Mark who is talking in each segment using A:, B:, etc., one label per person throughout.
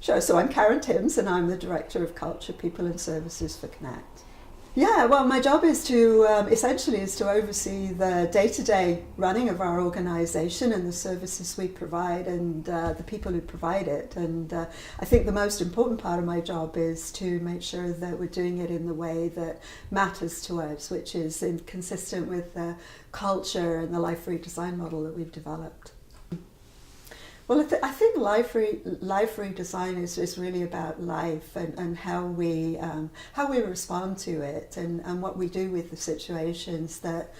A: Sure. So I'm Karen Timms, and I'm the Director of Culture, People and Services for Connect. Yeah, well, my job is to essentially is to oversee the day-to-day running of our organisation and the services we provide and the people who provide it. And I think the most important part of my job is to make sure that we're doing it in the way that matters to us, which is consistent with the culture and the life redesign model that we've developed. Well, I think life redesign is really about life and how we respond to it and what we do with the situations that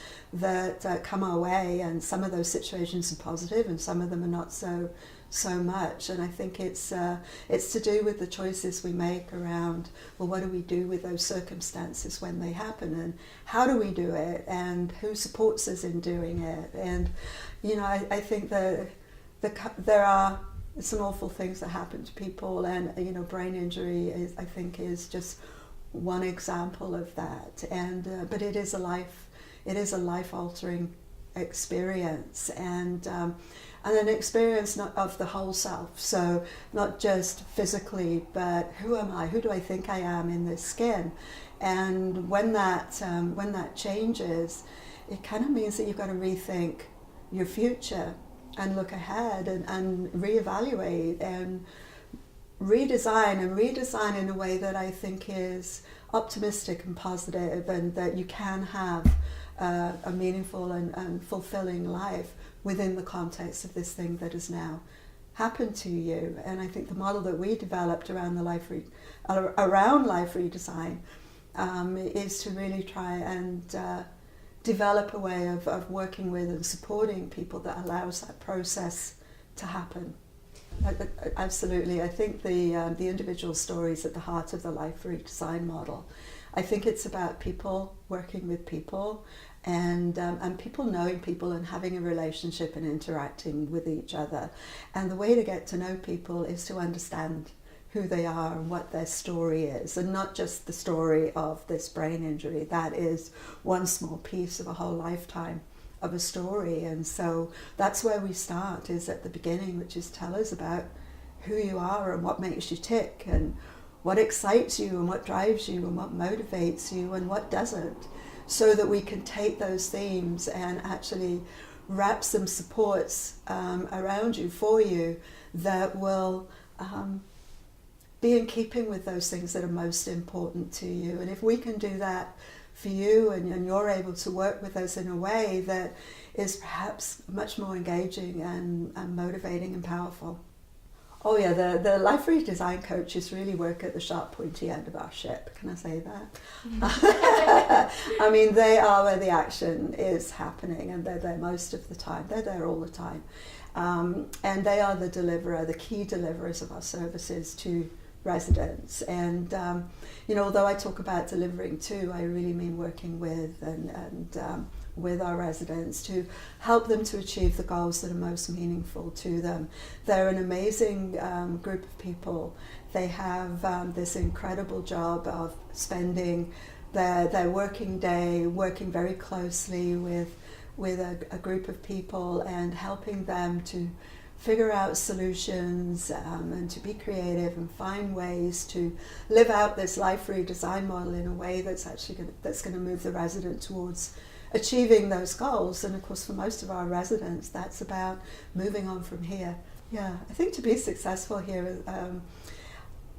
A: come our way. And some of those situations are positive, and some of them are not so much. And I think it's to do with the choices we make around, well, what do we do with those circumstances when they happen, and how do we do it, and who supports us in doing it. And I think that there are some awful things that happen to people, and brain injury is just one example of that. And but it is a life altering experience, and an experience not of the whole self. So not just physically, but who am I? Who do I think I am in this skin? And when that changes, it kind of means that you've got to rethink your future and look ahead and reevaluate and redesign in a way that I think is optimistic and positive, and that you can have a meaningful and fulfilling life within the context of this thing that has now happened to you. And I think the model that we developed around life redesign is to really try and develop a way of working with and supporting people that allows that process to happen. Absolutely. I think the individual story is at the heart of the life redesign model. I think it's about people working with people, and people knowing people and having a relationship and interacting with each other. And the way to get to know people is to understand who they are and what their story is, and not just the story of this brain injury. That is one small piece of a whole lifetime of a story. And so that's where we start, is at the beginning, which is tell us about who you are and what makes you tick, and what excites you and what drives you and what motivates you and what doesn't, so that we can take those themes and actually wrap some supports around you, for you, that will be in keeping with those things that are most important to you. And if we can do that for you, and you're able to work with us in a way that is perhaps much more engaging and motivating and powerful. Oh yeah, the life redesign coaches really work at the sharp, pointy end of our ship. Can I say that? I mean, they are where the action is happening, and they're there most of the time. They're there all the time. And they are the key deliverers of our services to residents. And although I talk about delivering too, I really mean working with and with our residents to help them to achieve the goals that are most meaningful to them. They're an amazing group of people. They have this incredible job of spending their working day working very closely with a group of people and helping them to figure out solutions and to be creative and find ways to live out this life redesign model in a way that's actually going to move the resident towards achieving those goals. And of course, for most of our residents, that's about moving on from here. Yeah, I think to be successful here,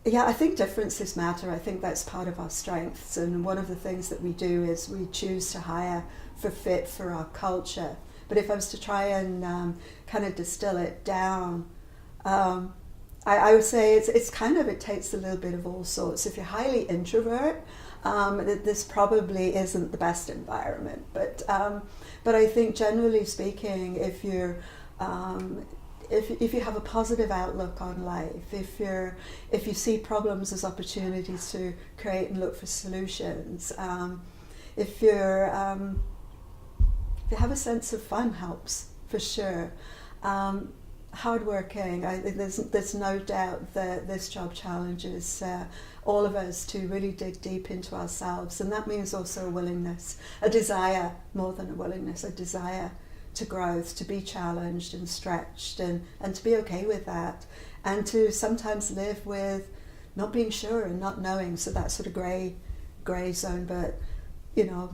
A: I think differences matter. I think that's part of our strengths. And one of the things that we do is we choose to hire for fit for our culture. But if I was to try and kind of distill it down, I would say it takes a little bit of all sorts. If you're highly introvert, this probably isn't the best environment. But I think generally speaking, if you have a positive outlook on life, if you see problems as opportunities to create and look for solutions, if you have a sense of fun, helps for sure. Hardworking. There's no doubt that this job challenges all of us to really dig deep into ourselves, and that means also a willingness, a desire, more than a willingness, a desire to growth, to be challenged and stretched, and to be okay with that, and to sometimes live with not being sure and not knowing, so that sort of grey zone, but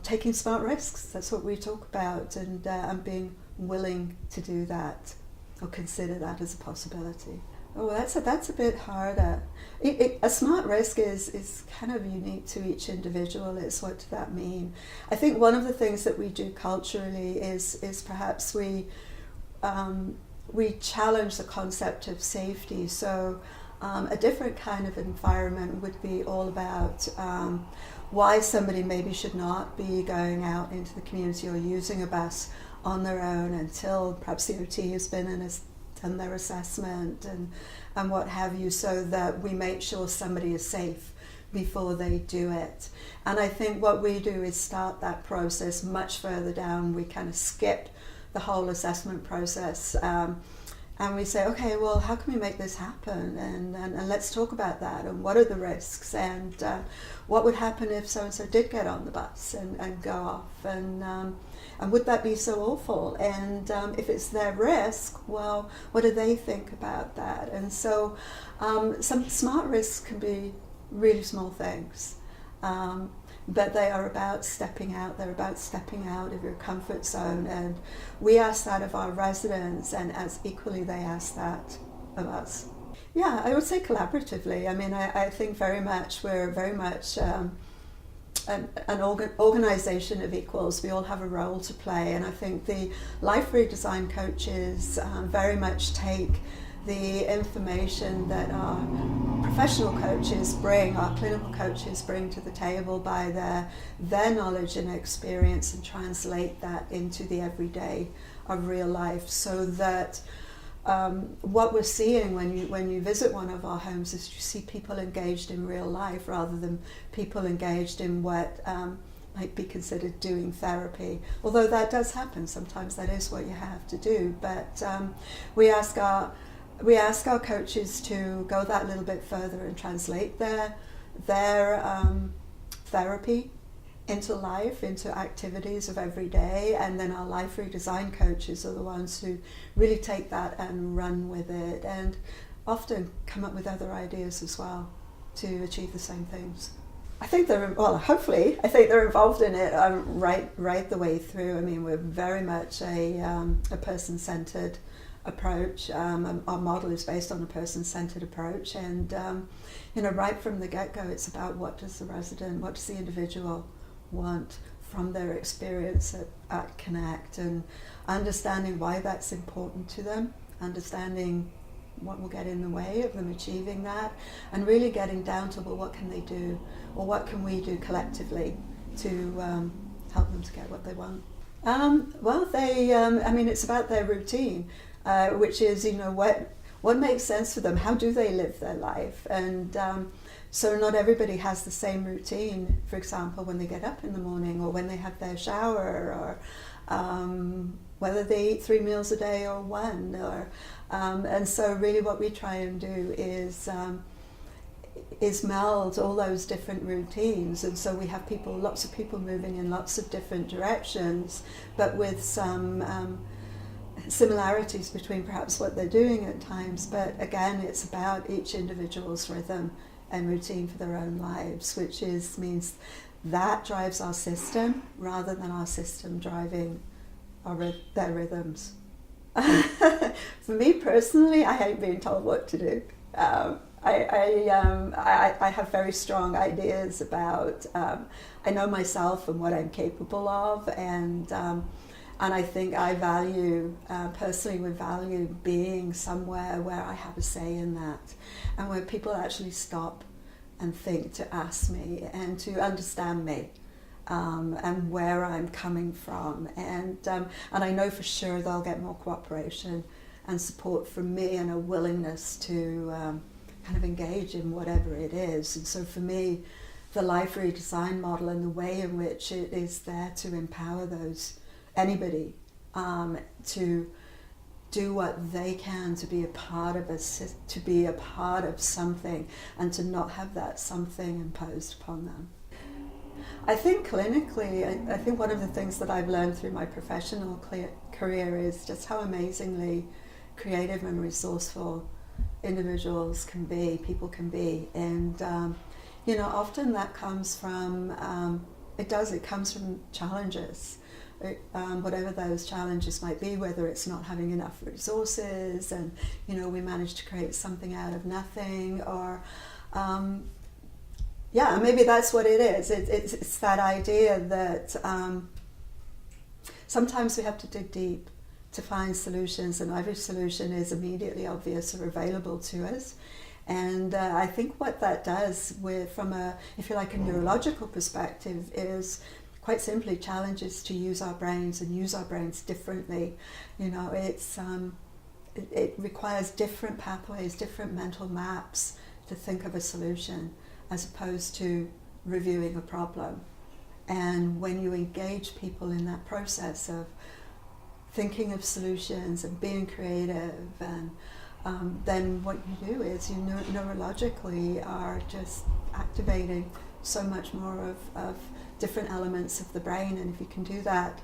A: taking smart risks, that's what we talk about, and being willing to do that or consider that as a possibility. Oh, that's a bit harder. A smart risk is kind of unique to each individual. It's what does that mean? I think one of the things that we do culturally is perhaps we challenge the concept of safety. So a different kind of environment would be all about why somebody maybe should not be going out into the community or using a bus on their own until perhaps the OT has been and has done their assessment and what have you, so that we make sure somebody is safe before they do it. And I think what we do is start that process much further down. We kind of skip the whole assessment process, and we say, okay, well, how can we make this happen? And let's talk about that, and what are the risks, and what would happen if so-and-so did get on the bus and go off, and would that be so awful? And if it's their risk, well, what do they think about that? And so some smart risks can be really small things, but they are about stepping out. They're about stepping out of your comfort zone, and we ask that of our residents, and as equally they ask that of us. Yeah, I would say collaboratively. I mean, I think we're very much an organisation of equals. We all have a role to play, and I think the life redesign coaches very much take the information that our professional coaches bring, our clinical coaches bring to the table by their knowledge and experience, and translate that into the everyday of real life, so that what we're seeing when you visit one of our homes is you see people engaged in real life rather than people engaged in what might be considered doing therapy. Although that does happen, sometimes that is what you have to do. But we ask our coaches to go that little bit further and translate their therapy into life, into activities of every day, and then our life redesign coaches are the ones who really take that and run with it, and often come up with other ideas as well to achieve the same things. I think hopefully they're involved in it right the way through. I mean, we're very much a person-centered approach. Our model is based on a person-centered approach, and right from the get-go, it's about what does the individual want from their experience at Connect, and understanding why that's important to them, understanding what will get in the way of them achieving that, and really getting down to, well, what can they do, or what can we do collectively to help them to get what they want. It's about their routine, which is, what makes sense for them, how do they live their life, and so not everybody has the same routine, for example, when they get up in the morning, or when they have their shower, or whether they eat 3 meals a day or one, and so really what we try and do is meld all those different routines, and so we have lots of people moving in lots of different directions, but with some similarities between perhaps what they're doing at times. But again, it's about each individual's rhythm and routine for their own lives, which means that drives our system rather than our system driving their rhythms. For me personally, I hate being told what to do. I have very strong ideas about, I know myself and what I'm capable of, and I think I personally would value being somewhere where I have a say in that, and where people actually stop and think to ask me and to understand me, and where I'm coming from, and I know for sure they'll get more cooperation and support from me, and a willingness to kind of engage in whatever it is. And so for me, the life redesign model and the way in which it is there to empower anybody to do what they can to be a part of something, and to not have that something imposed upon them. I think clinically, I think one of the things that I've learned through my professional career is just how amazingly creative and resourceful individuals can be, people can be. And, you know, often that comes from, it comes from challenges. Whatever those challenges might be, whether it's not having enough resources and, you know, we manage to create something out of nothing, or yeah, maybe that's what it is. It's that idea that sometimes we have to dig deep to find solutions, and not every solution is immediately obvious or available to us. And I think what that does from a, if you like, a neurological perspective is quite simply challenges to use our brains and use our brains differently. You know, it requires different pathways, different mental maps to think of a solution as opposed to reviewing a problem. And when you engage people in that process of thinking of solutions and being creative, and then what you do is you neurologically are just activating so much more of different elements of the brain. And if you can do that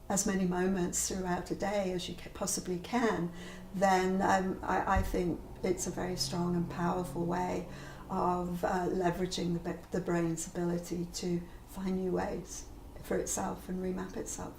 A: as many moments throughout a day as you possibly can, then I think it's a very strong and powerful way of leveraging the brain's ability to find new ways for itself and remap itself.